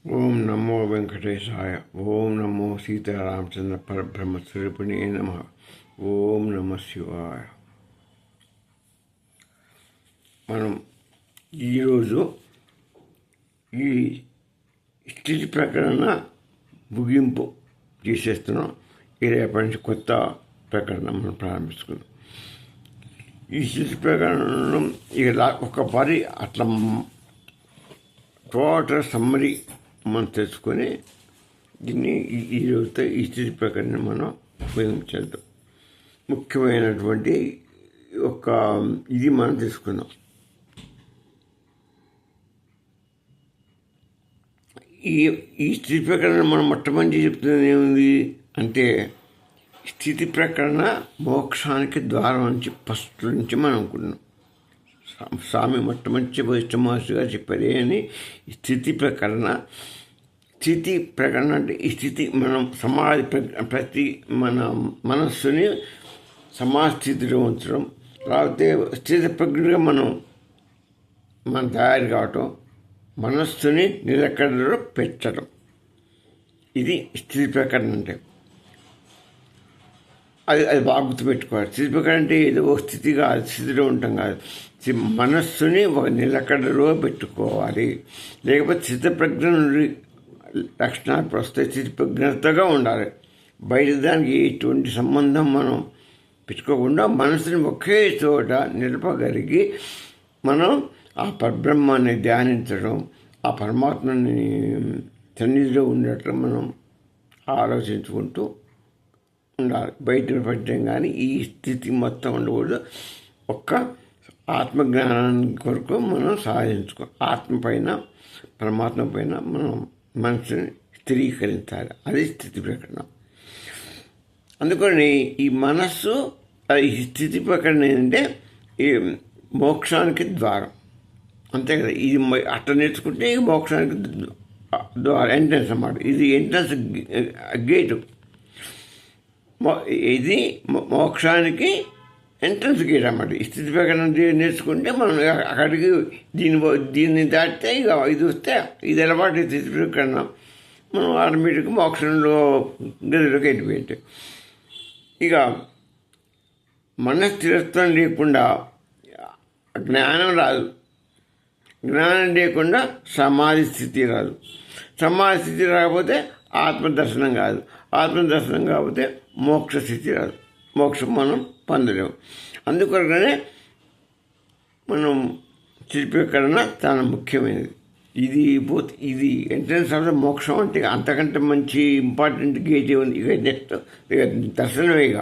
ఓం నమో వెంకటేశాయ. ఓం నమో సీతారామచంద్ర పరబ్రహ్మ స్వరూపిణే నమ. ఓం నమ శివాయ. మనం ఈరోజు ఈ స్థితి ప్రకరణ ముగింపు చేసేస్తున్నాం. రేపటి నుంచి కొత్త ప్రకరణ మనం ప్రారంభిస్తున్నాం. ఈ స్థితి ప్రకరణం ఒక పరి అట్లా టోటల్ సమ్మరీ మనం తెలుసుకొని దీన్ని ఈరోజుతో ఈ స్థితి ప్రకరణ మనం ఉపయోగించేద్దాం. ముఖ్యమైనటువంటి ఒక ఇది మనం తీసుకున్నాం. ఈ స్థితి ప్రకరణ మనం మొట్టమొదటి చెప్తున్నది ఏముంది అంటే, స్థితి ప్రకరణ మోక్షానికి ద్వారం నుంచి ఫస్ట్ నుంచి మనం అనుకున్నాం. స్వామి మొట్టమొదటి వైష్ణమాసుగా చెప్పారు అని స్థితి ప్రకరణ. స్థితి ప్రకరణ అంటే ఈ స్థితి మనం సమాధి ప్రతి మన మనస్సుని సమాస్థితిలో ఉంచడం, లేకపోతే స్థితి ప్రజ్ఞగా మనం తయారు కావటం, మనస్సుని నిలకడలో పెట్టడం. ఇది స్థితి ప్రకరణ అంటే. అది బాగా గుర్తుపెట్టుకోవాలి. స్థితి ప్రకరణ అంటే ఏదో ఒక స్థితిగా స్థితిలో ఉంటాం కాదు, మనస్సుని ఒక నిలకడలో పెట్టుకోవాలి. లేకపోతే స్థితప్రజ్ఞ నుండి లక్షణాలు వస్తాయి. స్థితప్రజ్ఞతగా ఉండాలి. బయట దానికి ఎటువంటి సంబంధం మనం పెట్టుకోకుండా మనసుని ఒకే చోట నిలపగలిగి మనం ఆ పరబ్రహ్మాన్ని ధ్యానించడం, ఆ పరమాత్మని సన్నిధిలో ఉండటం మనం ఆలోచించుకుంటూ ఉండాలి. బయట పడ్డం కానీ ఈ స్థితి మొత్తం ఉండకూడదు. ఒక్క ఆత్మజ్ఞానాన్ని కొరకు మనం సాధించుకో, ఆత్మ పైన పరమాత్మ పైన మనం మనసుని స్థిరీకరించాలి. అది స్థితి ప్రకటన. అందుకని ఈ మనస్సు ఈ స్థితి ప్రకటన ఏంటంటే ఈ మోక్షానికి ద్వారం. అంతే కదా. ఇది అట్లా నేర్చుకుంటే మోక్షానికి ద్వారం, ఎంట్రన్స్ అన్నమాట. ఇది ఎంట్రన్స్ గేటు. ఇది మోక్షానికి ఎంట్రన్స్ గేట్ అన్నమాట. ఈ స్థితి ప్రకటన నేర్చుకుంటే మనం అక్కడికి దీన్ని దాటితే ఇక ఇది వస్తే ఇది అలవాటు. స్థితి ప్రకటన మనం ఆటోమేటిక్గా మోక్షంలో గదిలోకి వెళ్ళిపోయింది. ఇక మన స్థిరత్వం లేకుండా జ్ఞానం రాదు. జ్ఞానం లేకుండా సమాధి స్థితి రాదు. సమాధి స్థితి రాకపోతే ఆత్మదర్శనం కాదు. ఆత్మదర్శనం కాకపోతే మోక్ష స్థితి రాదు. మోక్షం మనం పొందలేము. అందుకొరకనే మనం స్థితి ప్రకరణ చాలా ముఖ్యమైనది. ఇది ఎంట్రన్స్ ఆఫ్ మోక్షం అంటే అంతకంటే మంచి ఇంపార్టెంట్ గేట్ ఉంది. ఇక నెక్స్ట్ ఇక దర్శనమే. ఇక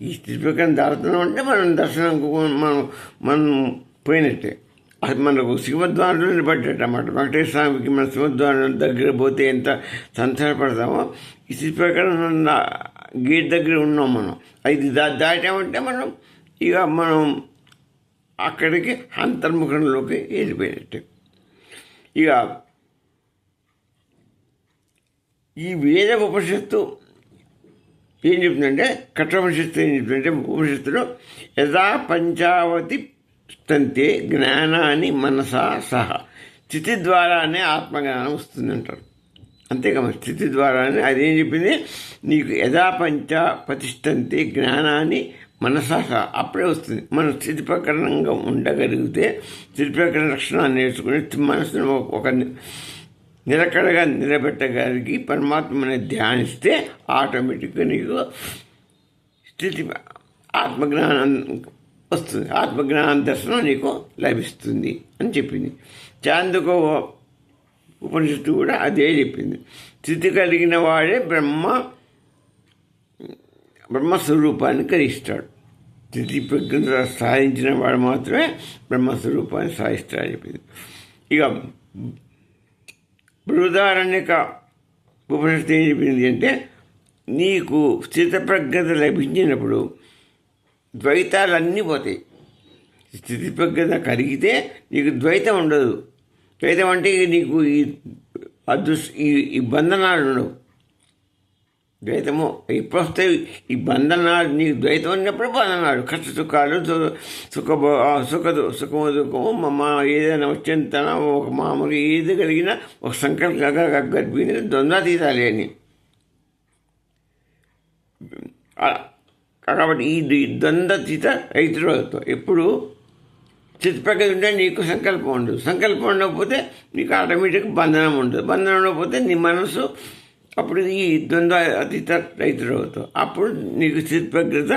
ఈ స్థితి ప్రకరణ దాడుతున్నాం అంటే మనం దర్శనం మనం పోయినట్టే. అది మనకు సింహద్వారంలో నిలబడ్డట్టు అన్నమాట. వెంకటేశ్వర స్వామికి మన సింహద్వారం దగ్గర పోతే ఎంత సంతోషపడతామో, ఈ స్థితి ప్రకరణ గేట్ దగ్గర ఉన్నాం మనం. అది దాటామంటే మనం అక్కడికి అంతర్ముఖంలోకి వెళ్ళిపోయినట్టు. ఇక ఈ వేద ఉపనిషత్తు ఏం చెప్తుందంటే, కఠోపనిషత్తు ఏం చెప్తుందంటే, ఉపనిషత్తులో యథా పంచావతి తంతే జ్ఞానాన్ని మనసా సహా, స్థితి ద్వారానే ఆత్మజ్ఞానం వస్తుందంటారు. అంతేకాదు, స్థితి ద్వారానే అదేం చెప్పింది, నీకు యథా పంచ ప్రతిష్టంతే జ్ఞానాన్ని మనసా సహా అప్పుడే వస్తుంది. మనం స్థితి ప్రకరణంగా ఉండగలిగితే, స్థితి ప్రకరణ లక్షణాన్ని నేర్చుకుని మనసును ఒక నిలకడగా నిలబెట్టగలిగి పరమాత్మని ధ్యానిస్తే ఆటోమేటిక్గా నీకు స్థితి ఆత్మజ్ఞానం వస్తుంది. ఆత్మజ్ఞాన దర్శనం నీకు లభిస్తుంది అని చెప్పింది. చాందోగ్య ఉపనిషత్తు కూడా అదే చెప్పింది. స్థితి కలిగిన వాడే బ్రహ్మస్వరూపాన్ని గ్రహిస్తాడు. స్థితి ప్రజ్ఞ సాధించిన వాడు మాత్రమే బ్రహ్మస్వరూపాన్ని సాధిస్తాడని చెప్పింది. ఇక బృహదారణ్యక ఉపనిషత్తు ఏం చెప్పింది అంటే, నీకు స్థితప్రజ్ఞత లభించినప్పుడు ద్వైతాలన్నీ పోతాయి. స్థితిప్రజ్ఞత కలిగితే నీకు ద్వైతం ఉండదు. ద్వైతం అంటే నీకు ఈ బంధనాలు ఉండవు. ద్వైతము ఎప్పుడు వస్తాయి ఈ బంధనాలు? నీకు ద్వైతం ఉన్నప్పుడు బంధనాలు, కష్ట సుఖాలు, సుఖము దుఃఖము, మా ఏదైనా వచ్చేంత ఒక మామూలు ఏది కలిగినా ఒక సంకల్పంగా గర్భిణి ద్వంద్వాతీతాలే అని. కాబట్టి ఈ ద్వంద్వాతీత రైతులు అవుతావు. ఎప్పుడు చిత్పక్కది ఉంటే నీకు సంకల్పం ఉండదు, సంకల్పం ఉండకపోతే నీకు ఆటోమేటిక్గా బంధనం ఉండదు, బంధనం ఉండకపోతే నీ మనసు అప్పుడు ఈ ద్వంద్వ అతీత రైతులు అవుతావు. అప్పుడు నీకు స్థితిప్రజ్ఞత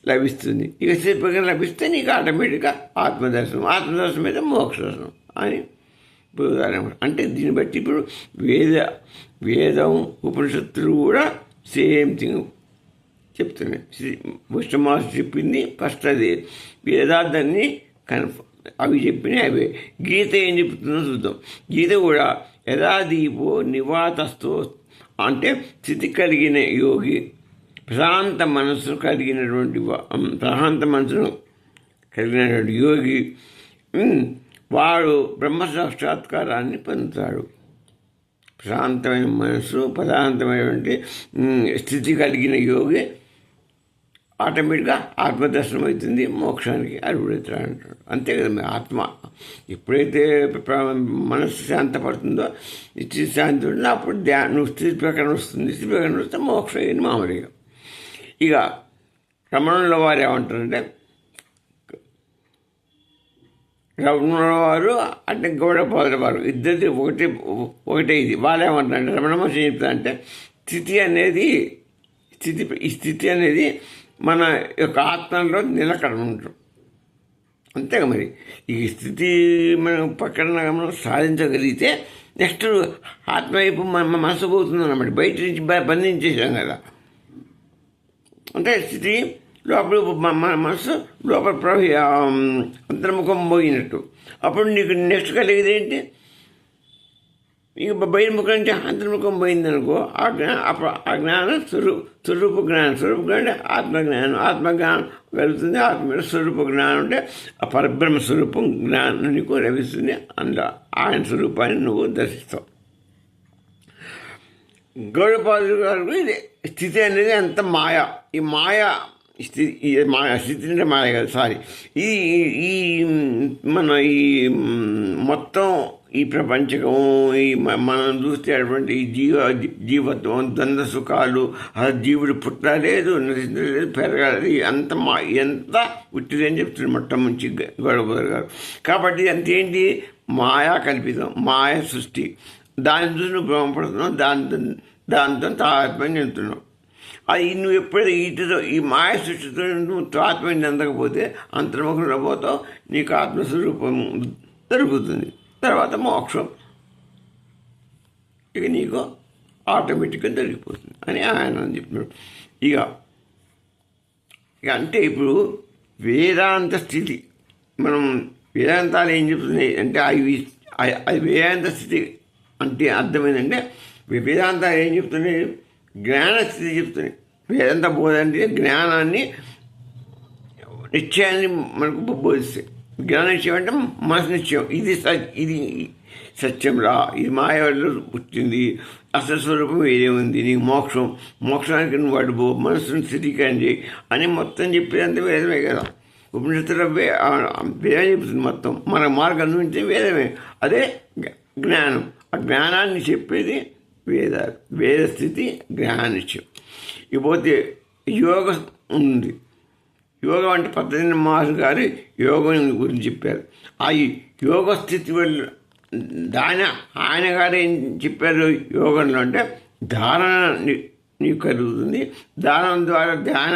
లభిస్తుంది. ఇక స్థితిప్రజ్ఞత లభిస్తే నీకు ఆటోమేటిక్గా ఆత్మదర్శనం, ఆత్మదర్శనం అయితే మోక్షదర్శనం అని ఇప్పుడు ఉదాహరణ. అంటే దీన్ని బట్టి ఇప్పుడు వేదం ఉపనిషత్తులు కూడా సేమ్ థింగ్ చెప్తున్నాయి. విష్ణుమాస్ చెప్పింది ఫస్ట్ అది వేదార్థాన్ని అవి చెప్పినాయి అవే. గీత ఏం చెప్తుందో చూద్దాం. గీత కూడా యథా దీపో నివాతస్థో అంటే స్థితి కలిగిన యోగి, ప్రశాంత మనస్సు కలిగినటువంటి యోగి వాడు బ్రహ్మ సాక్షాత్కారాన్ని పొందుతాడు. ప్రశాంతమైన మనస్సు, ప్రశాంతమైనటువంటి స్థితి కలిగిన యోగి ఆటోమేటిక్గా ఆత్మదర్శనం అవుతుంది, మోక్షానికి అర్హుడవుతాడు అంటాడు. అంతే కదా, మీ ఆత్మ ఎప్పుడైతే మనస్సు శాంతపడుతుందో, స్థితి శాంతి ఉంటుందో అప్పుడు నువ్వు స్థితి ప్రకారం వస్తుంది. స్థితి ప్రకారం వస్తే మోక్షం అయింది మామూలుగా. ఇక రమణుల వారు ఏమంటారంటే, రమణుల వారు అంటే గౌడపాదుల వారు ఇద్దరిది ఒకటే ఇది. వాళ్ళు ఏమంటారంటే, రమణ మహర్షి చెప్తారంటే ఈ స్థితి అనేది మన యొక్క ఆత్మలో నిలకడ ఉంటాం. అంతేగా మరి ఈ స్థితి మనం పక్కన మనం సాధించగలిగితే నెక్స్ట్ ఆత్మ వైపు మన మనసు పోతుంది అన్నమాట. బయట నుంచి బంధించేసాం కదా. అంటే స్థితి లోపల మన మనసు లోపల అంతర్ముఖం పోయినట్టు. అప్పుడు నీకు నెక్స్ట్ కలిగేది ఏంటి? ఇక బహిర్ముఖం నుంచి అంతర్ముఖం పోయిందనుకో, ఆ జ్ఞానం స్వరూప జ్ఞానం అంటే ఆత్మజ్ఞానం కలుగుతుంది. ఆత్మ స్వరూప జ్ఞానం అంటే ఆ పరబ్రహ్మ స్వరూపం జ్ఞానం నీకు లభిస్తుంది. అందులో ఆయన స్వరూపాన్ని నువ్వు దర్శిస్తావు. గౌడపాదులు గారు ఇది స్థితి అనేది అంత మాయ. ఈ స్థితి అంటే మాయ కాదు, సారీ. ఈ మన ఈ మొత్తం ఈ ప్రపంచకము, ఈ మనం చూసేటువంటి ఈ జీవత్వం, ద్వంద్వ సుఖాలు, జీవుడు పుట్టలేదు, నశించలేదు, పెరగలేదు, ఎంత ఉట్టిది అని చెప్తుంది మొట్టమొదటి గౌడపాదులు గారు. కాబట్టి అంతేంటి? మాయా కల్పితం, మాయ సృష్టి. దాని చూసి నువ్వు భ్రమపడుతున్నావు, దాంతో తాత్మ్యం చెందుతున్నావు. అది నువ్వు ఎప్పుడైతే ఈ మాయ సృష్టితో నువ్వు తాత్మ్యం చెందకపోతే అంతర్ముఖంలో పోతావు, నీకు ఆత్మస్వరూపం దొరుకుతుంది. తర్వాత మోక్షం ఇక నీకు ఆటోమేటిక్గా దొరికిపోతుంది అని ఆయన చెప్పినాడు. ఇక అంటే ఇప్పుడు వేదాంత స్థితి, మనం వేదాంతాలు ఏం చెప్తున్నాయి అంటే అది వేదాంత స్థితి అంటే అర్థమైందంటే వేదాంతాలు ఏం చెప్తున్నాయి? జ్ఞానస్థితి చెప్తున్నాయి. వేదాంత బోధ అంటే జ్ఞానాన్ని, నిశ్చయాన్ని మనకు బోధిస్తాయి. జ్ఞాన నిశ్చయం అంటే మనసు నిశ్చయం. ఇది సత్యం రా, ఇది మాయ వల్ల పుట్టింది, అసలు స్వరూపం వేరే ఉంది, నీకు మోక్షానికి నువ్వు అడుగు, మనసును స్థిరీకరణ చేయి అని మొత్తం చెప్పేదంతా వేదమే కదా. ఉపనిషత్తులో వేదమే చెప్తుంది మొత్తం. మన మార్గం నుంచి వేదమే, అదే జ్ఞానం. ఆ జ్ఞానాన్ని చెప్పేది వేదస్థితి, జ్ఞాననిశ్చయం. ఇకపోతే యోగం ఉంది. యోగం అంటే పద్దెనిమిది మహర్షి గారు యోగం గురించి చెప్పారు. ఆ యోగ స్థితి వల్ల ఆయన గారు ఏం చెప్పారు యోగంలో అంటే, ధారణ నీకు కలుగుతుంది, ధారణ ద్వారా ధ్యాన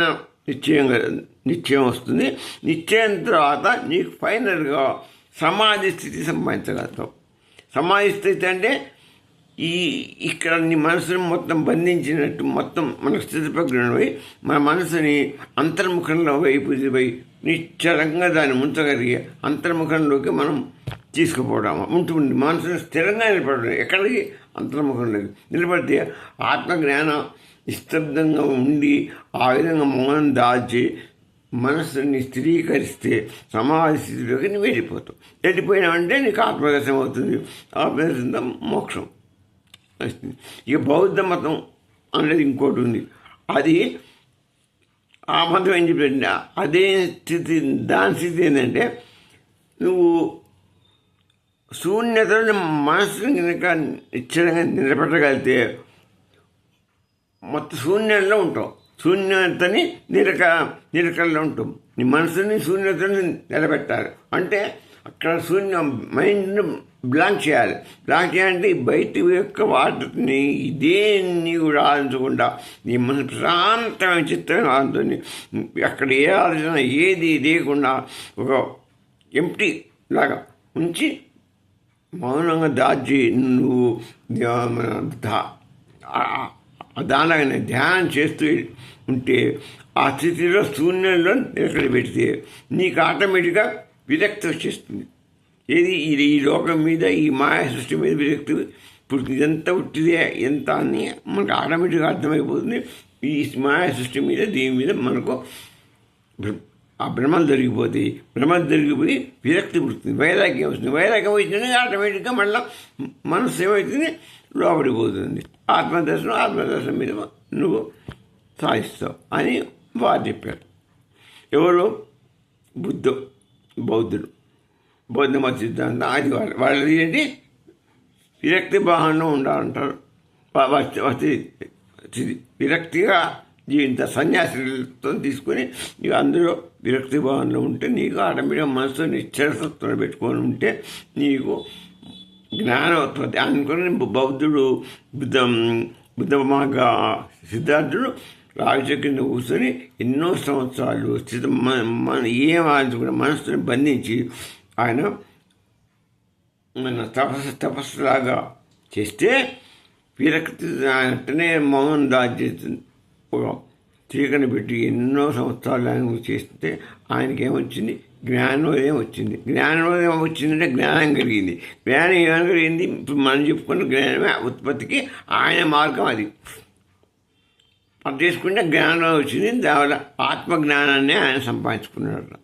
నిశ్చయం వస్తుంది. నిశ్చయం తర్వాత నీకు ఫైనల్గా సమాధి స్థితి సంపాదించగలుగుతావు. సమాధి స్థితి అంటే ఇక్కడ నీ మనసుని మొత్తం బంధించినట్టు, మొత్తం మన స్థితి ప్రజ్ఞపై మన మనసుని అంతర్ముఖంలో వైపు నిశ్చలంగా దాన్ని ఉంచగలిగే అంతర్ముఖంలోకి మనం తీసుకుపోవడం ఉంటుంది. మనసుని స్థిరంగా నిలబడడం. ఎక్కడికి? అంతర్ముఖంలోకి నిలబడితే ఆత్మజ్ఞానం నిస్తబ్దంగా ఉండి ఆ విధంగా మౌనం దాల్చి మనస్సుని స్థిరీకరిస్తే సమాధి స్థితిలోకి నువ్వు వెళ్ళిపోతావు. వెళ్ళిపోయినావంటే నీకు ఆత్మదర్శనం అవుతుంది. ఆత్మదర్శనం మోక్షం. ఇక బౌద్ధ మతం అనేది ఇంకోటి ఉంది. అది ఆ మతం ఏం చెప్పండి, అదే స్థితి, దాని స్థితి ఏంటంటే నువ్వు శూన్యతను మనసుని కనుక నిశ్చలంగా నిలబెట్టగలిగితే మొత్తం శూన్యంలో ఉంటాం. శూన్యతని నిరకల్లో ఉంటాం. నీ మనసుని శూన్యతని నిలబెట్టాలి అంటే అక్కడ శూన్యం మైండ్ని బ్లాంక్ చేయాలి. బ్లాంక్ చేయాలంటే బయట యొక్క వాటిని దేన్ని కూడా ఆలోచించకుండా నీ మనసు ప్రశాంతమైన చిత్రం ఆలోచన, అక్కడ ఏ ఆలోచన ఏది లేకుండా ఒక ఎంప్టీ లాగా ఉంచి మౌనంగా దాచి నువ్వు దానిలాగానే ధ్యానం చేస్తూ ఉంటే ఆ స్థితిలో శూన్యంలో ఎక్కడ పెడితే నీకు ఆటోమేటిక్గా విరక్తి వచ్చేస్తుంది. ఏది ఇది ఈ లోకం మీద, ఈ మాయా సృష్టి మీద విరక్తి. ఇప్పుడు ఇదంతా ఉట్టిదే ఎంత అని మనకు ఆటోమేటిక్గా అర్థమైపోతుంది. ఈ మాయా సృష్టి మీద, దీని మీద మనకు ఆ భ్రమలు జరిగిపోతాయి. భ్రమలు జరిగిపోయి విరక్తి పుడుతుంది, వైరాగ్యం వస్తుంది. వైరాగ్యం వచ్చిందని ఆటోమేటిక్గా మళ్ళీ మనసు ఏమవుతుంది, లోపడిపోతుంది. ఆత్మదర్శనం మీద నువ్వు సాధిస్తావు అని వారు చెప్పారు. ఎవరు? బౌద్ధుడు, బౌద్ధ మత సిద్ధాంతం అది వాళ్ళది ఏంటి, విరక్తి భావనలో ఉండాలంటారు. విరక్తిగా జీవిత సన్యాసులతో తీసుకొని నీకు అందులో విరక్తి భావనలో ఉంటే నీకు ఆటోమేటిక్గా మనసు నిశ్చలతత్వం పెట్టుకొని ఉంటే నీకు జ్ఞానోత్పత్తి. అనుకుని బౌద్ధుడు బుద్ధ మార్గ సిద్ధార్థుడు రాజు కింద కూర్చొని ఎన్నో సంవత్సరాలు ఏం ఆలోచించుకున్న మనసుని బంధించి ఆయన మన తపస్సులాగా చేస్తే విరక్తి అంటేనే మౌనం దాచేస్తుంది. ఒక చీకని పెట్టి ఎన్నో సంవత్సరాలు ఆయన చేస్తే ఆయనకి ఏమొచ్చింది, జ్ఞానోదయం వచ్చింది. జ్ఞానోదయం వచ్చిందంటే జ్ఞానం కలిగింది. జ్ఞానం ఏమైనా కలిగింది, ఇప్పుడు మనం చెప్పుకున్న జ్ఞానమే ఉత్పత్తికి ఆయన మార్గం. అది చేసుకుంటే జ్ఞానం వచ్చింది. దానివల్ల ఆత్మజ్ఞానాన్ని ఆయన సంపాదించుకున్నాడు.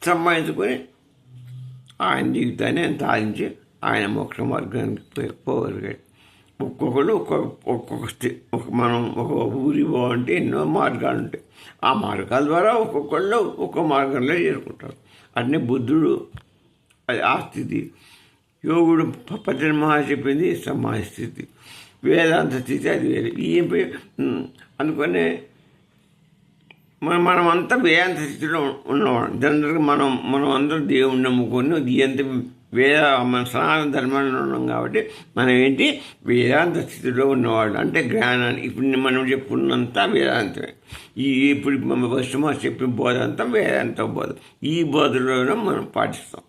సంపాదించుకొని ఆయన జీవితాన్ని ఆయన సాధించి ఆయన మోక్ష మార్గానికి పోగలిగాడు. ఒక్కొక్కరు మనం ఒక ఊరి పోవాలంటే ఎన్నో మార్గాలు ఉంటాయి. ఆ మార్గాల ద్వారా ఒక్కొక్కళ్ళు ఒక్కొక్క మార్గంలో చేరుకుంటారు. అట్నే బుద్ధుడు అది ఆ స్థితి. యోగుడు పతంజలి మహర్షి చెప్పింది సమాధి స్థితి. వేదాంత స్థితి అది వేరే. అందుకనే మనమంతా వేదాంత స్థితిలో ఉన్నవాడు. జనరల్గా మనం అందరం దేవుణ్ణి నమ్ముకొని ఎంత మన సనాతన ధర్మంలో ఉన్నాం కాబట్టి మనం ఏంటి వేదాంత స్థితిలో ఉన్నవాడు. అంటే జ్ఞానాన్ని ఇప్పుడు మనం చెప్పుకున్నంత వేదాంతమే. ఇప్పుడు మన వస్తుమ చెప్పిన బోధ అంతా వేదాంత బోధ. ఈ బోధలోనే మనం పాటిస్తాం.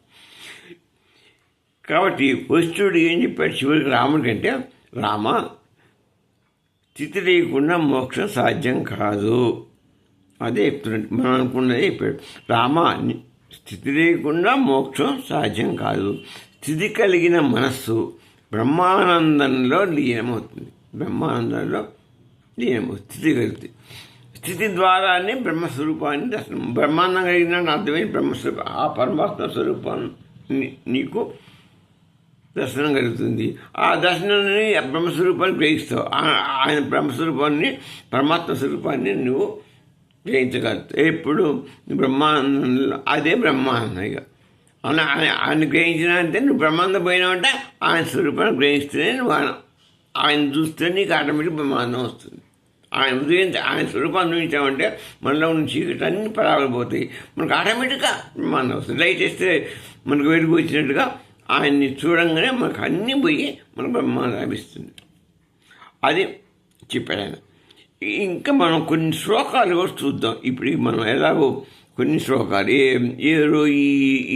కాబట్టి వస్తువుడు ఏం చెప్పాడు చివరికి రాముడి కంటే, రామ స్థితి లేకుండా మోక్షం సాధ్యం కాదు. అదే చెప్తున్నాడు. మనం అనుకున్నదే చెప్పాడు. రామ స్థితి లేకుండా మోక్షం సాధ్యం కాదు. స్థితి కలిగిన మనస్సు బ్రహ్మానందంలో లీనమవుతుంది. బ్రహ్మానందంలో లీనమవుతుంది స్థితి కలుగుతుంది. స్థితి ద్వారానే బ్రహ్మస్వరూపాన్ని దర్శనం. బ్రహ్మాండం కలిగిన అర్థమైన బ్రహ్మస్వరూపం, ఆ పరమాత్మ స్వరూపాన్ని నీకు దర్శనం కలుగుతుంది. ఆ దర్శనాన్ని బ్రహ్మస్వరూపాన్ని గ్రహిస్తావు. ఆయన బ్రహ్మస్వరూపాన్ని, పరమాత్మ స్వరూపాన్ని నువ్వు గ్రహించగలుగుతావు. ఎప్పుడు బ్రహ్మానందంలో అదే బ్రహ్మానందం. ఇక ఆయన గ్రహించిన అంటే నువ్వు బ్రహ్మానందం పోయినావంటే ఆయన స్వరూపాన్ని గ్రహిస్తేనే నువ్వు ఆయన చూస్తే నీకు ఆటోమేటిక్ బ్రహ్మానందం వస్తుంది. ఆయన స్వరూపాన్ని చూపించామంటే మనలో ఉన్న చీకటి అన్ని పరాగలిపోతాయి. మనకు ఆటోమేటిక్గా బ్రహ్మానందం వస్తుంది. లైట్ వేస్తే మనకు వెలుగు వచ్చినట్టుగా ఆయన్ని చూడంగానే మనకు అన్నీ పోయి మనకు బ్రహ్మాండం లభిస్తుంది. అది చెప్పాడు ఆయన. ఇంకా మనం కొన్ని శ్లోకాలు కూడా చూద్దాం. ఇప్పుడు మనం ఎలాగో కొన్ని శ్లోకాలు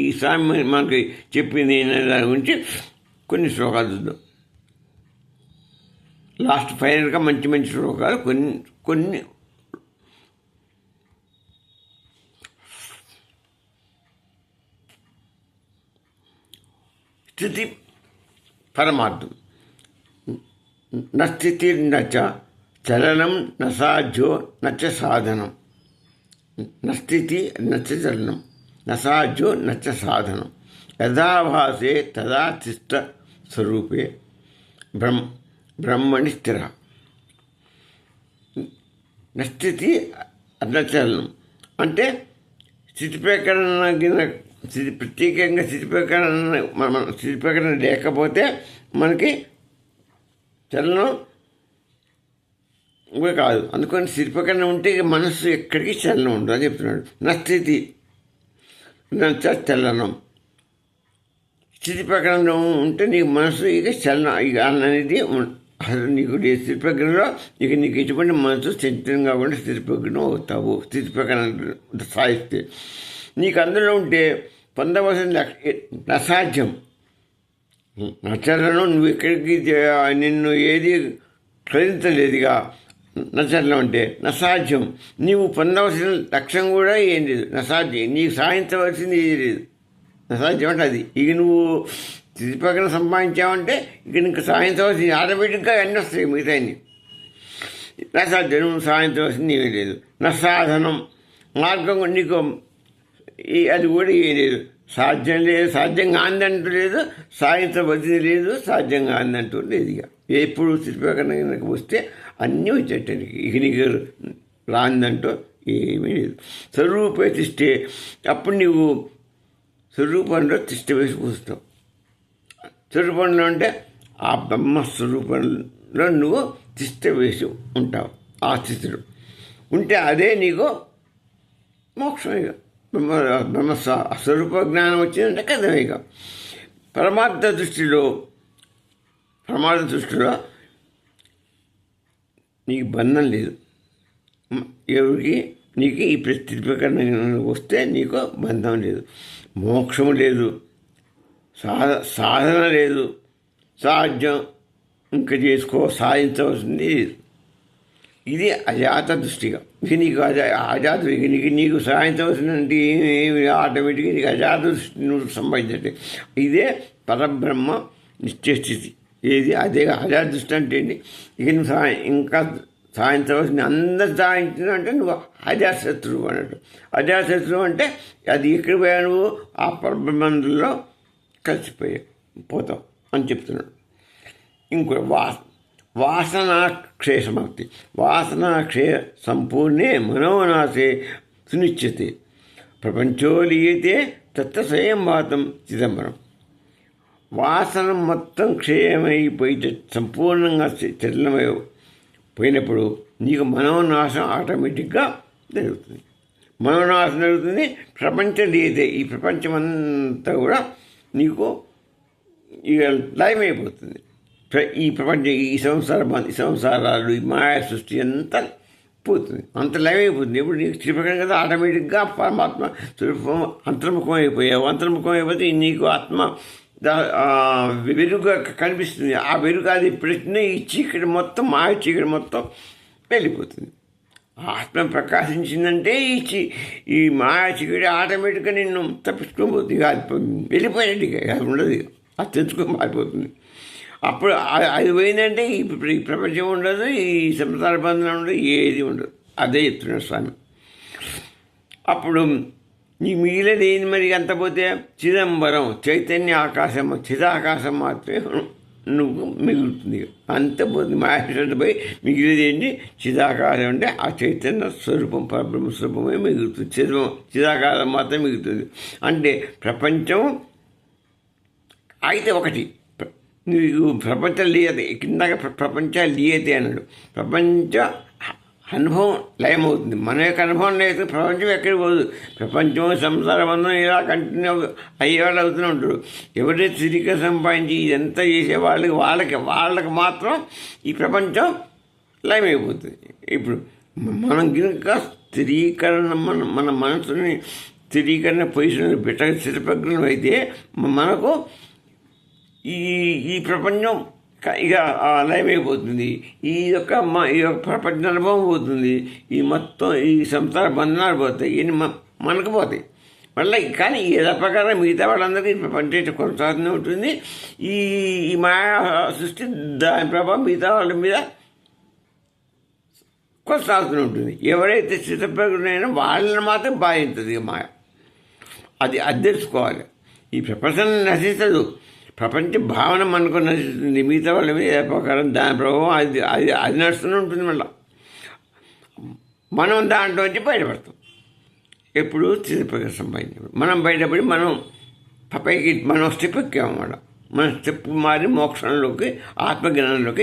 ఈ స్వామి మనకి చెప్పింది దాని గురించి కొన్ని శ్లోకాలు చూద్దాం. లాస్ట్ ఫైనల్గా మంచి మంచి శ్లోకాలు కొన్ని స్థితి పరమార్థం. నస్థితి నచ చలనం నసాధ్యో నచ సాధనం. నస్థితి నచ చలనం నసాధ్యో నచ సాధనం. యథాభాసే తదా తిష్ట స్వరూపే బ్రహ్మణి స్థిర. నస్థితి అర్ధచలనం అంటే స్థితిప్రకరణ ప్రత్యేకంగా స్థితిప్రకరణ లేకపోతే మనకి చలనం కాదు. అందుకని స్థితిప్రకరణ ఉంటే మనస్సు ఎక్కడికి చలనం ఉండదు అని చెప్తున్నాడు. నస్థితి చలనం, స్థితి ప్రకరణం ఉంటే నీకు మనసు ఇక చలనం ఇక అనేది నీకు స్థితి ప్రకరణలో ఇక నీకు ఎటువంటి మనసు చంచలం కాకుండా స్థితి ప్రకరణం అవుతావు. స్థితి ప్రకరణం సాధిస్తే నీకు అందులో ఉంటే పొందవలసిన అసాధ్యం. నచలనం నువ్వు ఎక్కడికి నిన్ను ఏది కలిగించలేదుగా. నచలనం అంటే నసాధ్యం, నీవు పొందవలసిన లక్ష్యం కూడా ఏం లేదు, నసాధ్యం. నీకు సాధించవలసింది ఏది లేదు, నసాధ్యం అంటే అది. ఇక నువ్వు స్థితి ప్రకరణ సంపాదించావంటే ఇక నీకు సాధించవలసింది ఆటోమేటిక్గా అన్నీ వస్తాయి. మిగతా నసాధ్యం, నువ్వు సాధించవలసింది ఏమీ లేదు. నసాధనం మార్గం నీకు అది కూడా ఏం లేదు, సాధ్యం లేదు, సాధ్యం కాందంటూ లేదు, సాధించవలసింది లేదు, సాధ్యం కాందంటూ లేదు. ఇక ఎప్పుడు స్థితి ప్రకరణకి వస్తే అన్నీ వచ్చేటానికి ఇక నీకు రాందంటూ ఏమీ లేదు. స్వరూపే తిష్టే, అప్పుడు నీవు స్వరూపంలో తిష్ట వేసి కూర్చుంటావు. స్వరూపంలో అంటే ఆ బ్రహ్మస్వరూపంలో నువ్వు తిష్ట వేసి ఉంటావు. ఆ స్థితిలో ఉంటే అదే నీకు మోక్షం. ఇక స్వరూప జ్ఞానం వచ్చిందంటే కదా. ఇక పరమార్థ దృష్టిలో నీకు బంధం లేదు. ఎవరికి నీకు ఈ ప్రతిపకరణ వస్తే నీకు బంధం లేదు, మోక్షము లేదు, సాధన లేదు, సాధ్యం ఇంకా సాధించవలసింది లేదు. ఇది అజాత దృష్టిగా. ఇక నీకు అజాత నీకు సాధించవలసినటువంటి ఏమి ఆటోమేటిక్గా నీకు అజాత దృష్టి నువ్వు సంపాదించే ఇదే పరబ్రహ్మ నిశ్చయ స్థితి. ఏది అదే అజాత దృష్టి అంటే ఏంటి? ఇక నువ్వు ఇంకా సాధించవలసింది అందరు సాధించిన అంటే నువ్వు అజాశత్రువు అన్నట్టు. అజాశత్రువు అంటే అది ఎక్కడ పోయా నువ్వు ఆ పరబ్రహ్మంలో పోతావు అని చెప్తున్నాడు. ఇంకో వాసనాక్షయ సమాప్తి, వాసనాక్షయ సంపూర్ణే మనోనాశే సునిశ్చితే ప్రపంచో లీయతే తత్వ స్వయం వాతం చిదంబరం. వాసన మొత్తం క్షయమైపోయి సంపూర్ణంగా చలనమై పోయినప్పుడు నీకు మనోనాశం ఆటోమేటిక్గా జరుగుతుంది. మనోనాశం జరుగుతుంది, ప్రపంచం లీయతే, ఈ ప్రపంచమంతా కూడా నీకు ఇక లయమైపోతుంది. ఈ ప్రపంచం ఈ సంసారాలు ఈ మాయా సృష్టి అంతా పోతుంది, అంత లయమైపోతుంది. ఇప్పుడు నీకు స్థిరపకం కదా ఆటోమేటిక్గా పరమాత్మ స్వరూపం అంతర్ముఖం అయిపోయావు. అంతర్ముఖం అయిపోతే నీకు ఆత్మ వెలుగుగా కనిపిస్తుంది. ఆ వెలుగు అది పెట్టిన ఈ చీకటి మొత్తం మాయ చీకటి మొత్తం వెళ్ళిపోతుంది. ఆత్మ ప్రకాశించిందంటే ఈ మాయా చీకటి ఆటోమేటిక్గా నిన్ను తప్పించుకోబోతుంది. ఇక వెళ్ళిపోయినట్టు ఇక ఉండదు, అది తెచ్చుకొని మారిపోతుంది. అప్పుడు అది పోయిందంటే ఈ ప్రపంచం ఉండదు, ఈ సంసార బంధం ఉండదు, ఏది ఉండదు. అదే చెప్తున్నాడు స్వామి. అప్పుడు నీ మిగిలేదు ఏంది మరి? అంత పోతే చిదంబరం చైతన్య ఆకాశం, చిదాకాశం మాత్రమే నువ్వు మిగులుతుంది. అంత పోతుంది మాయాశ్వరుడు పోయి మిగిలిది ఏంటి? చిదాకాశం అంటే ఆ చైతన్య స్వరూపం పరబ్రహ్మ స్వరూపమే మిగులుతుంది. చిదాకాశం మాత్రమే మిగులుతుంది. అంటే ప్రపంచం అయితే ఒకటి, నీకు ప్రపంచం లీయతే, కిందగా ప్రపంచ లీయతే అన్నాడు. ప్రపంచ అనుభవం లయమవుతుంది. మన యొక్క అనుభవం లేదు, ప్రపంచం ఎక్కడికి పోదు. ప్రపంచం సంసార బంధం ఇలా కంటిన్యూ అయ్యేవాళ్ళు అవుతూనే ఉంటారు. ఎవరైతే తిరిగి సంపాదించి ఇదంతా చేసే వాళ్ళకి మాత్రం ఈ ప్రపంచం లయమైపోతుంది. ఇప్పుడు మనం కనుక స్థిరీకరణ మన మనసుని స్థిరీకరణ పొజిషన్ పెట్టక స్థిరప్రజ్ఞం అయితే మనకు ఈ ప్రపంచం ఇక లయమైపోతుంది. ఈ యొక్క ప్రపంచ అనుభవం పోతుంది. ఈ మొత్తం ఈ సంసార బంధనాలు పోతాయి, ఇవన్నీ మనకు పోతాయి మళ్ళీ. కానీ ఏదో ప్రకారం మిగతా వాళ్ళందరికీ ప్రపంచం కొనసాగుతూనే ఉంటుంది. ఈ మాయా సృష్టి దాని ప్రభావం మిగతా వాళ్ళ మీద కొనసాగుతూనే ఉంటుంది. ఎవరైతే స్థితప్రజ్ఞులైనా వాళ్ళని మాత్రం బాధించదు ఇక మాయ. అది తెలుసుకోవాలి. ఈ ప్రపంచం నశించదు, ప్రపంచ భావన మనకు నశిస్తుంది. మిగతా వాళ్ళ మీద ఏ ప్రకారం దాని ప్రభావం అది నడుస్తూనే ఉంటుంది మళ్ళీ. మనం దాంట్లోంచి బయటపడతాం. ఎప్పుడు స్థితిప్రజ్ఞ సంపాదించినప్పుడు మనం బయటపడి మనం పైకి మనం స్టెప్ ఎక్కామన్నమాట. మన స్టెప్ మారి మోక్షంలోకి ఆత్మజ్ఞానంలోకి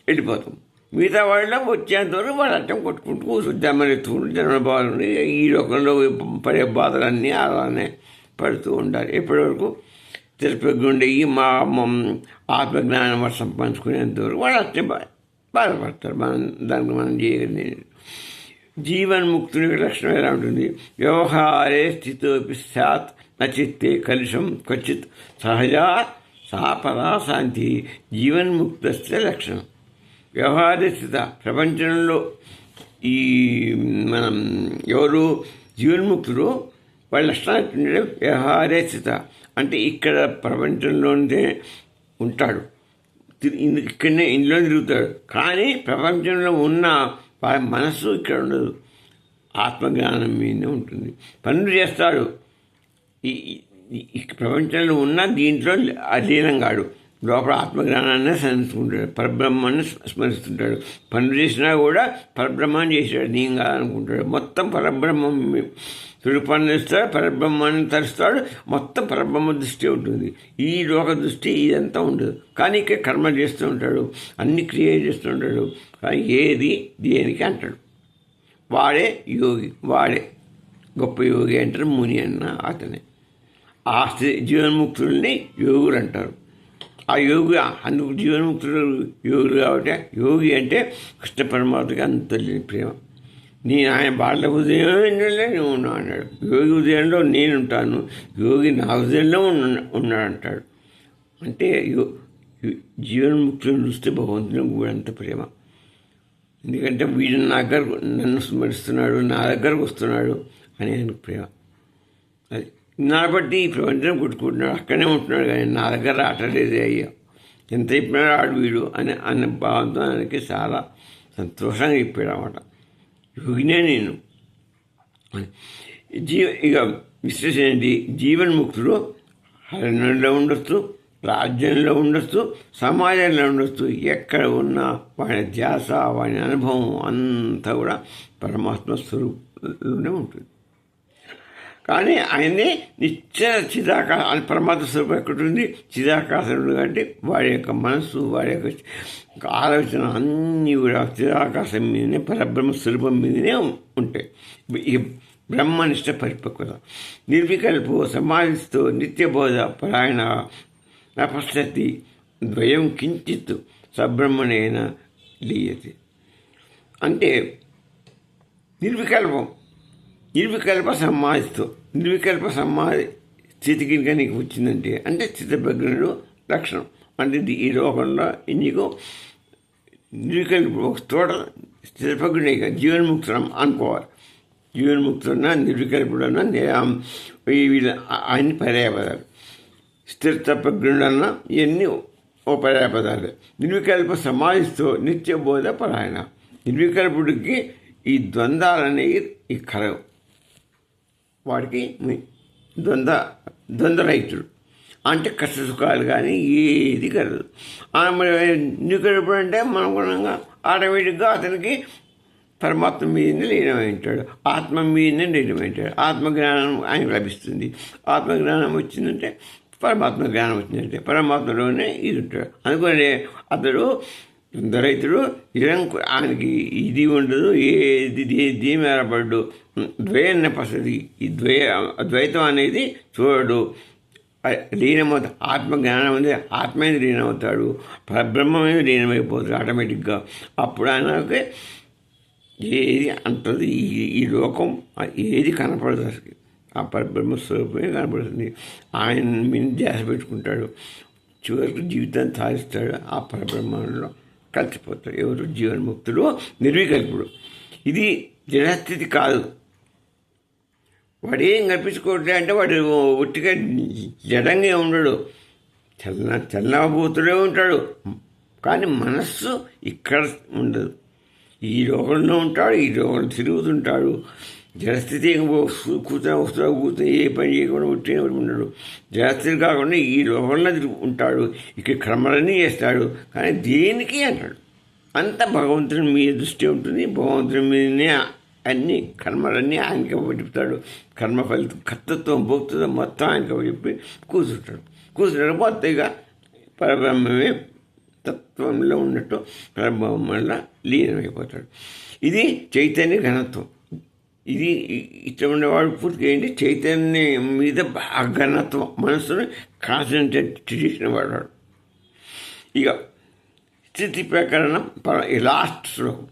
వెళ్ళిపోతాం. మిగతా వాళ్ళ వచ్చేంతవరకు వాళ్ళు అట్టం కొట్టుకుంటూ కూర్చొని జన్మనెత్తుకుంటూ జన్మ బాధలు ఈ లోకంలో పడే బాధలన్నీ అలానే పడుతూ ఉండాలి. ఎప్పటివరకు స్థితిప్రజ్ఞ ఉండి మా ఆత్మజ్ఞానం వాళ్ళు సంపాదించుకునేంతవరకు వాళ్ళు అట్టే బాధపడతారు. మనం చేయగలిగింది. జీవన్ముక్తుని లక్షణం ఎలా ఉంటుంది? వ్యవహారే స్థితోపి స్యాత్ నచిత్తే కలుషం క్వచిత్ సహజా సాపరా శాంతి జీవన్ముక్తస్య లక్షణం. వ్యవహారే స్థిత ప్రపంచంలో ఈ మనం ఎవరు జీవన్ముక్తులు వాళ్ళ లక్షణాలు వ్యవహారే స్థిత అంటే ఇక్కడ ప్రపంచంలోనే ఉంటాడు, ఇక్కడనే ఇంట్లో తిరుగుతాడు. కానీ ప్రపంచంలో ఉన్న మనస్సు ఇక్కడ ఉండదు, ఆత్మజ్ఞానం మీదనే ఉంటుంది. పనులు చేస్తాడు, ఈ ప్రపంచంలో ఉన్న దీంట్లో అలీనంగాడు, లోపల ఆత్మజ్ఞానాన్ని స్మరించుకుంటాడు, పరబ్రహ్మాన్ని స్మరిస్తుంటాడు. పనులు చేసినా కూడా పరబ్రహ్మాన్ని చేశాడు, నేను కాదనుకుంటాడు. మొత్తం పరబ్రహ్మం స్వరూపాన్ని ఇస్తాడు, పరబ్రహ్మాన్ని తరుస్తాడు. మొత్తం పరబ్రహ్మ దృష్టి ఉంటుంది. ఈ లోక దృష్టి ఇదంతా ఉండదు. కానీ ఇక్కడ కర్మ చేస్తూ ఉంటాడు, అన్ని క్రియ చేస్తూ ఉంటాడు. కానీ ఏది దేనికి అంటాడు. వాడే యోగి, వాడే గొప్ప యోగి అంటారు. ముని అన్న అతనే. ఆ జీవన్ముక్తుల్ని యోగులు అంటారు. ఆ యోగి అందుకు జీవన్ముక్తులు యోగులు కాబట్టి యోగి అంటే కృష్ణ పరమాత్మకి అంత ప్రేమ. నేను ఆయన వాళ్ళ హృదయంలో నేను ఉన్నా అన్నాడు. యోగి హృదయంలో నేనుంటాను, యోగి నా హృదయంలో ఉన్నాడంటాడు. అంటే జీవన్ముక్తులను చూస్తే భగవంతుని కూడా అంత ప్రేమ. ఎందుకంటే వీడు నన్ను స్మరిస్తున్నాడు, నా దగ్గరకు వస్తున్నాడు అని ఆయనకు ప్రేమ. అది నా బట్టి ఈ ప్రపంచం కొట్టుకుంటున్నాడు, అక్కడే ఉంటున్నాడు, కానీ నా దగ్గర రావట్లేదే అయ్యా, ఎంత చెప్పినాడు ఆడు వీడు అన్న భావంతో ఆయనకి చాలా సంతోషంగా చెప్పాడు అన్నమాట. యోగినే నేను ఇక విశ్లేషణ. జీవన్ముక్తులు హరణంలో ఉండొచ్చు, రాజ్యంలో ఉండొచ్చు, సమాజంలో ఉండొచ్చు. ఎక్కడ ఉన్నా వాడి ధ్యాస, వాడి అనుభవం అంతా కూడా పరమాత్మ స్వరూపంలోనే ఉంటుంది. కానీ ఆయనే నిత్య చిదాకాశ పరమాత్మ స్వరూపం ఎక్కడుంది? చిదాకాశంలో. కాబట్టి వాడి యొక్క మనస్సు, వాడి యొక్క ఆలోచన అన్నీ కూడా చిదాకాశం మీదనే, పరబ్రహ్మ స్వరూపం మీదనే ఉంటాయి. ఈ బ్రహ్మనిష్ట పరిపక్వత. నిర్వికల్పో సమాధిస్తూ నిత్యబోధ పరాయణ నపశ్యతి ద్వయం కించిత్ సబ్రహ్మణేన లీయతే. అంటే నిర్వికల్ప సమాధితో, నిర్వికల్ప సమాధి స్థితికి కనుక నీకు వచ్చిందంటే అంటే స్థితప్రజ్ఞుడు లక్షణం. అంటే ఈ లోకంలో నీకు నిర్వికల్ప ఒక తోట స్థితప్రజ్ఞుడే జీవన్ముక్తుడం అనుకోవాలి. జీవన్ముక్తుడన్నా నిర్వికల్పుడన్నా వీళ్ళ ఆయన పర్యాపదాలు. స్థితప్రజ్ఞుడన్నా ఇవన్నీ ఓ పర్యాపదాలు. నిర్వికల్ప సమాధితో నిత్యబోధ పరాయణ. నిర్వికల్పుడికి ఈ ద్వంద్వాలనేవి ఈ కలవు. వాడికి ద్వంద్వరహితుడు అంటే కష్ట సుఖాలు కానీ ఏది కలదు. నిర్వికల్పుడు అంటే మనగుణంగా ఆటోమేటిక్గా అతనికి పరమాత్మ మీదనే లీనమై ఉంటాడు, ఆత్మ మీదనే లీనమై ఉంటాడు. ఆత్మజ్ఞానం ఆయనకు లభిస్తుంది. ఆత్మజ్ఞానం వచ్చిందంటే పరమాత్మ జ్ఞానం వచ్చిందంటే పరమాత్మలోనే ఇది ఉంటాడు. అందుకనే అతడు రైతుడు ఆయనకి ఇది ఉండదు, ఏది దీమేరపడ్డు ద్వయాన్ని పసది. ఈ ద్వైతం అనేది చూడడు, లీనమవుతాడు. ఆత్మజ్ఞానం ఉంది, ఆత్మ మీద లీనమవుతాడు, పరబ్రహ్మ మీద లీనమైపోతాడు ఆటోమేటిక్గా. అప్పుడు ఆయనకి ఏది అంటది, ఈ లోకం ఏది కనపడదు అసలు. ఆ పరబ్రహ్మ స్వరూపమే కనపడుతుంది. ఆయన మీద ధ్యాస పెట్టుకుంటాడు, చివరికి జీవితాన్ని సాధిస్తాడు. ఆ పరబ్రహ్మంలో కలిసిపోతాడు. ఎవరు? జీవన్ముక్తుడు, నిర్వికల్పుడు. ఇది జడస్థితి కాదు. వాడు ఏం కల్పించుకోవట్లే అంటే వాడు ఒట్టిగా జడంగా ఉండడు, చల్లబోతుడే ఉంటాడు. కానీ మనస్సు ఇక్కడ ఉండదు, ఈ లోకంలో ఉంటాడు, ఈ లోకంలో తిరుగుతుంటాడు. జడస్థితి కూర్చొని ఏ పని చేయకుండా ఉట్టిన ఉండడు. జడస్థితి కాకుండా ఈ లోకంలో ఉంటాడు, ఇక్కడ క్రమలన్నీ చేస్తాడు. కానీ దేనికి అంటాడు, అంత భగవంతుని మీద దృష్టి ఉంటుంది. భగవంతుని మీదనే అన్ని కర్మలన్నీ ఆయనకి చెప్తాడు. కర్మ ఫలితం కర్తృత్వం భోక్తృత్వం మొత్తం ఆయనకి చెప్పి కూర్చుంటాడు మొత్తం ఇక పరబ్రహ్మమే తత్వంలో ఉన్నట్టు పరబ్రహ్మంలో లీనమైపోతాడు. ఇది చైతన్య ఘనత్వం. ఇది ఇట్లా ఉండేవాడు పూర్తిగా ఏంటి చైతన్యం మీద బాగా ఘనత్వం, మనసుని కాన్సన్ట్రేట్ చేసిన వాడు. ఇక స్థితి ప్రకరణం లాస్ట్ శ్లోకం.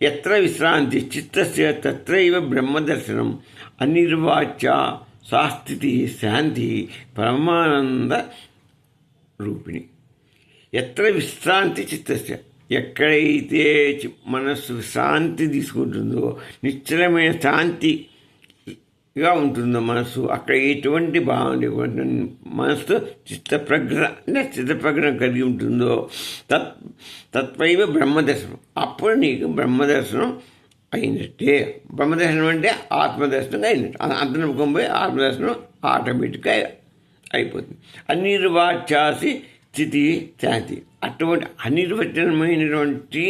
ఎత్ర విశ్రాంతి చిత్తస్య తత్రైవ బ్రహ్మదర్శనం అనిర్వాచ్య సా స్థితి శాంతి పరమానంద రూపిణి. ఎత్ర విశ్రాంతి చిత్తస్య, ఎక్కడైతే మనస్సు విశ్రాంతి తీసుకుంటుందో, నిశ్చలమైన శాంతిగా ఉంటుందో మనస్సు, అక్కడ ఎటువంటి భావం లేకుండా మనస్సు చిత్తప్రజ్ఞ కలిగి ఉంటుందో తత్వైవ బ్రహ్మదర్శనం. అప్పుడు నీకు బ్రహ్మదర్శనం అయినట్టే. బ్రహ్మదర్శనం అంటే ఆత్మదర్శనం అయినట్టు. అంతర్ముఖం పోయి ఆత్మదర్శనం ఆటోమేటిక్గా అయిపోతుంది. అనిర్వాచ్యాసి స్థితి శాంతి. అటువంటి అనిర్వచనమైనటువంటి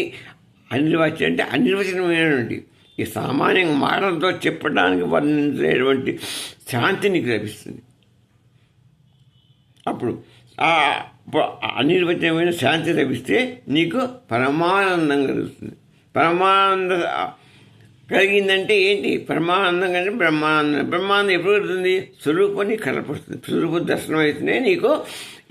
ఈ సామాన్యంగా మాటలతో చెప్పడానికి వర్ణించేటువంటి శాంతి నీకు లభిస్తుంది. అప్పుడు ఆ అనిర్వచనమైన శాంతి లభిస్తే నీకు పరమానందం కలుగుతుంది. పరమానంద కలిగిందంటే ఏంటి? పరమానందం కంటే బ్రహ్మానందం ఎప్పుడు కలుగుతుంది? స్వరూపాన్ని కనపడుతుంది. స్వరూప దర్శనం అయితేనే నీకు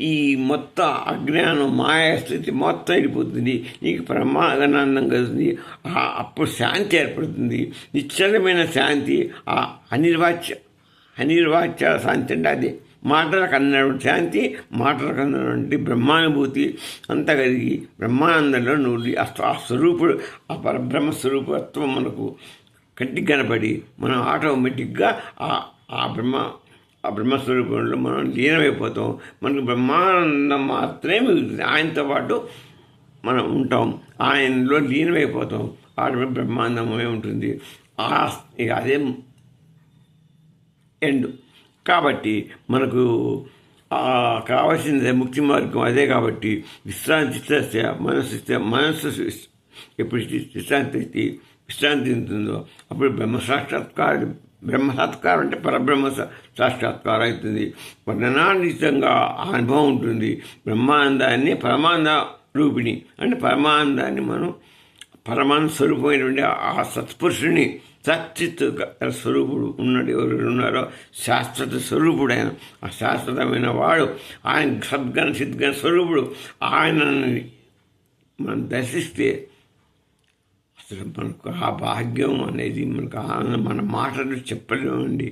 ఈ మొత్తం అజ్ఞానం మాయాస్థితి మొత్తం వెళ్ళిపోతుంది. నీకు పరమానందం కలుగుతుంది. అప్పుడు శాంతి ఏర్పడుతుంది, నిశ్చలమైన శాంతి. ఆ అనిర్వాచ్య శాంతి అంటే అదే మాటలకు అన్నటువంటి శాంతి, మాటలకు అన్నటువంటి బ్రహ్మానుభూతి అంతా కలిగి బ్రహ్మానందంలో నువ్వు ఆ స్వరూపుడు, ఆ పరబ్రహ్మ స్వరూపత్వం మనకు కంటికి కనపడి మనం ఆటోమేటిక్గా ఆ బ్రహ్మస్వరూపంలో మనం లీనమైపోతాం. మనకు బ్రహ్మానందం మాత్రమే మిగులుతుంది. ఆయనతో పాటు మనం ఉంటాం, ఆయనలో లీనమైపోతాం. ఆటోమేటిక్ బ్రహ్మానందమే ఉంటుంది. ఇక అదే ఎండ్. కాబట్టి మనకు కావాల్సిందే ముక్తి మార్గం అదే. కాబట్టి విశ్రాంతి ఇస్తే మనస్సు ఎప్పుడు విశ్రాంతి ఉంటుందో అప్పుడు బ్రహ్మసాత్కారం అంటే పరబ్రహ్మ సాక్షాత్కారం అవుతుంది. వర్ణనాతీతంగా అనుభవం ఉంటుంది. బ్రహ్మానందాన్ని పరమానంద రూపిణి అంటే పరమానందాన్ని మనం పరమానంద స్వరూపమైనటువంటి ఆ సత్పురుషుని సచ్చిత్ స్వరూపుడు ఉన్నాడు. ఎవరు ఉన్నారో శాశ్వత స్వరూపుడు ఆయన. ఆ శాశ్వతమైన వాడు ఆయన సద్గణ సిద్గణ స్వరూపుడు. ఆయనని మనం దర్శిస్తే అసలు మనకు ఆ భాగ్యం అనేది మనకు ఆనందం మన మాటలు చెప్పలేమండి.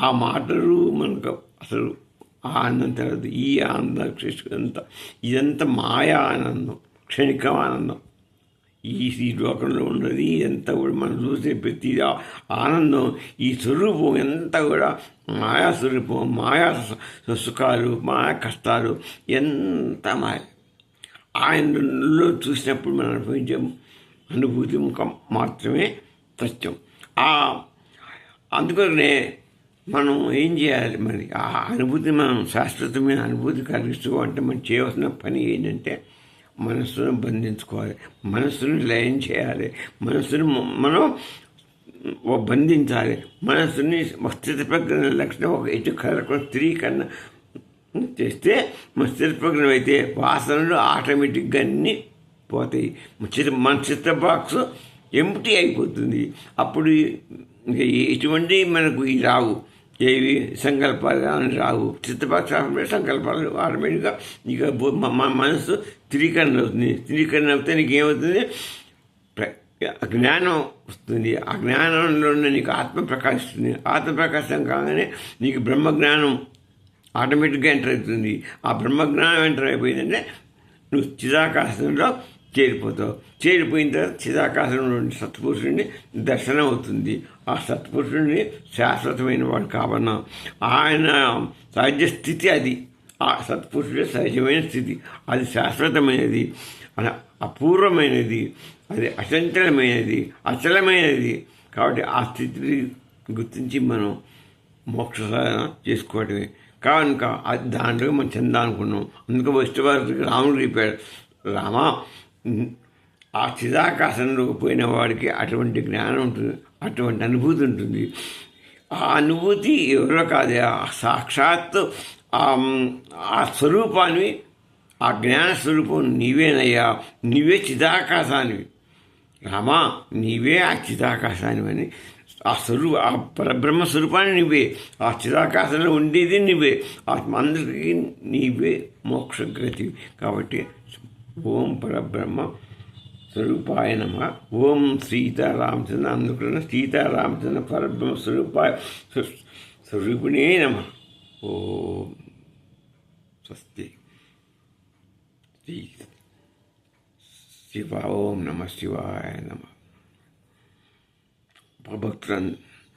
ఆ మాటలు మనకు అసలు ఆనందం తెలియదు. ఈ ఆనందం ఇదంతా మాయా ఆనందం, క్షణిక ఆనందం. ఈ లోకంలో ఉన్నది ఎంత కూడా మనం చూసే ప్రతి ఆనందం, ఈ స్వరూపం ఎంత కూడా మాయా స్వరూపం, మాయా సుఖాలు, మాయా కష్టాలు ఎంత మాయ. ఆయనలో చూసినప్పుడు మనం అనుభవించే అనుభూతి ముఖం మాత్రమే సత్యం. అందుకనే మనం ఏం చేయాలి? మరి ఆ అనుభూతి మనం శాశ్వతమైన అనుభూతి కలిగిస్తూ మనం చేయవలసిన పని ఏంటంటే మనస్సును బంధించుకోవాలి, మనస్సును లయం చేయాలి, మనస్సును మనం బంధించాలి. మనస్సుని స్థితిప్రజ్ఞ లక్షణం ఒక ఎటు కలకుండా స్త్రీకరణ చేస్తే మన స్థితిప్రజ్ఞం అయితే వాసనలు ఆటోమేటిక్గా అన్నీ పోతాయి. మన చిత్త బాక్స్ ఎంప్టీ అయిపోతుంది. అప్పుడు ఇంకా ఎటువంటి మనకు ఈ రావు, ఏవి సంకల్పాలు కానీ రావు. చిత్తపక్ష సంకల్పాలు ఆటోమేటిక్గా ఇక మనసు స్థిరీకరణ అవుతుంది. స్థిరీకరణ అవుతే నీకు ఏమవుతుంది? జ్ఞానం వస్తుంది. ఆ జ్ఞానంలో నీకు ఆత్మ ప్రకాశిస్తుంది. ఆత్మ ప్రకాశం కాగానే నీకు బ్రహ్మజ్ఞానం ఆటోమేటిక్గా ఎంటర్ అవుతుంది. ఆ బ్రహ్మజ్ఞానం ఎంటర్ అయిపోయిందంటే నువ్వు చిదాకాశంలో చేరిపోతావు. చేరిపోయిన తర్వాత చిదాకాశంలో సత్పురుషుడిని దర్శనం అవుతుంది. ఆ సత్పురుషుడిని శాశ్వతమైన వాడు కావన్నా ఆయన సహజ స్థితి అది. ఆ సత్పురుషుడే సహజమైన స్థితి, అది శాశ్వతమైనది, అపూర్వమైనది, అది అచంచలమైనది, అచలమైనది. కాబట్టి ఆ స్థితిని గుర్తించి మనం మోక్ష సాధన చేసుకోవటమే. కనుక అది దాంట్లో మనం చెందాలనుకున్నాం. అందుకే వస్తువారికి రాముడు చెప్పాడు, రామా ఆ చిదాకాశంలోకి పోయిన వాడికి అటువంటి జ్ఞానం ఉంటుంది, అటువంటి అనుభూతి ఉంటుంది. ఆ అనుభూతి ఎవరో కాదు, సాక్షాత్తు ఆ స్వరూపాన్ని, ఆ జ్ఞాన స్వరూపం నీవేనయ్యా, నీవే చిదాకాశానివి రామా, నీవే ఆ చిదాకాశానివని ఆ ఆ పరబ్రహ్మ స్వరూపాన్ని నువ్వే, ఆ చిదాకాశంలో ఉండేది నువ్వే, అందరికీ నీవే మోక్షగతి. కాబట్టి ఓం పరబ్రహ్మ స్వరూపాయ నమ. ఓం సీతారామచంద్ర, అందుకున్న సీతారామచంద్ర పరబ్రహ్మ స్వరూపిణే నమ. ఓం స్వస్తి శ్రీ శివ. ఓం నమ శివాయ నమ.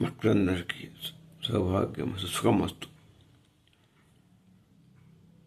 భక్తులందరికీ సౌభాగ్యం సుఖమస్తు.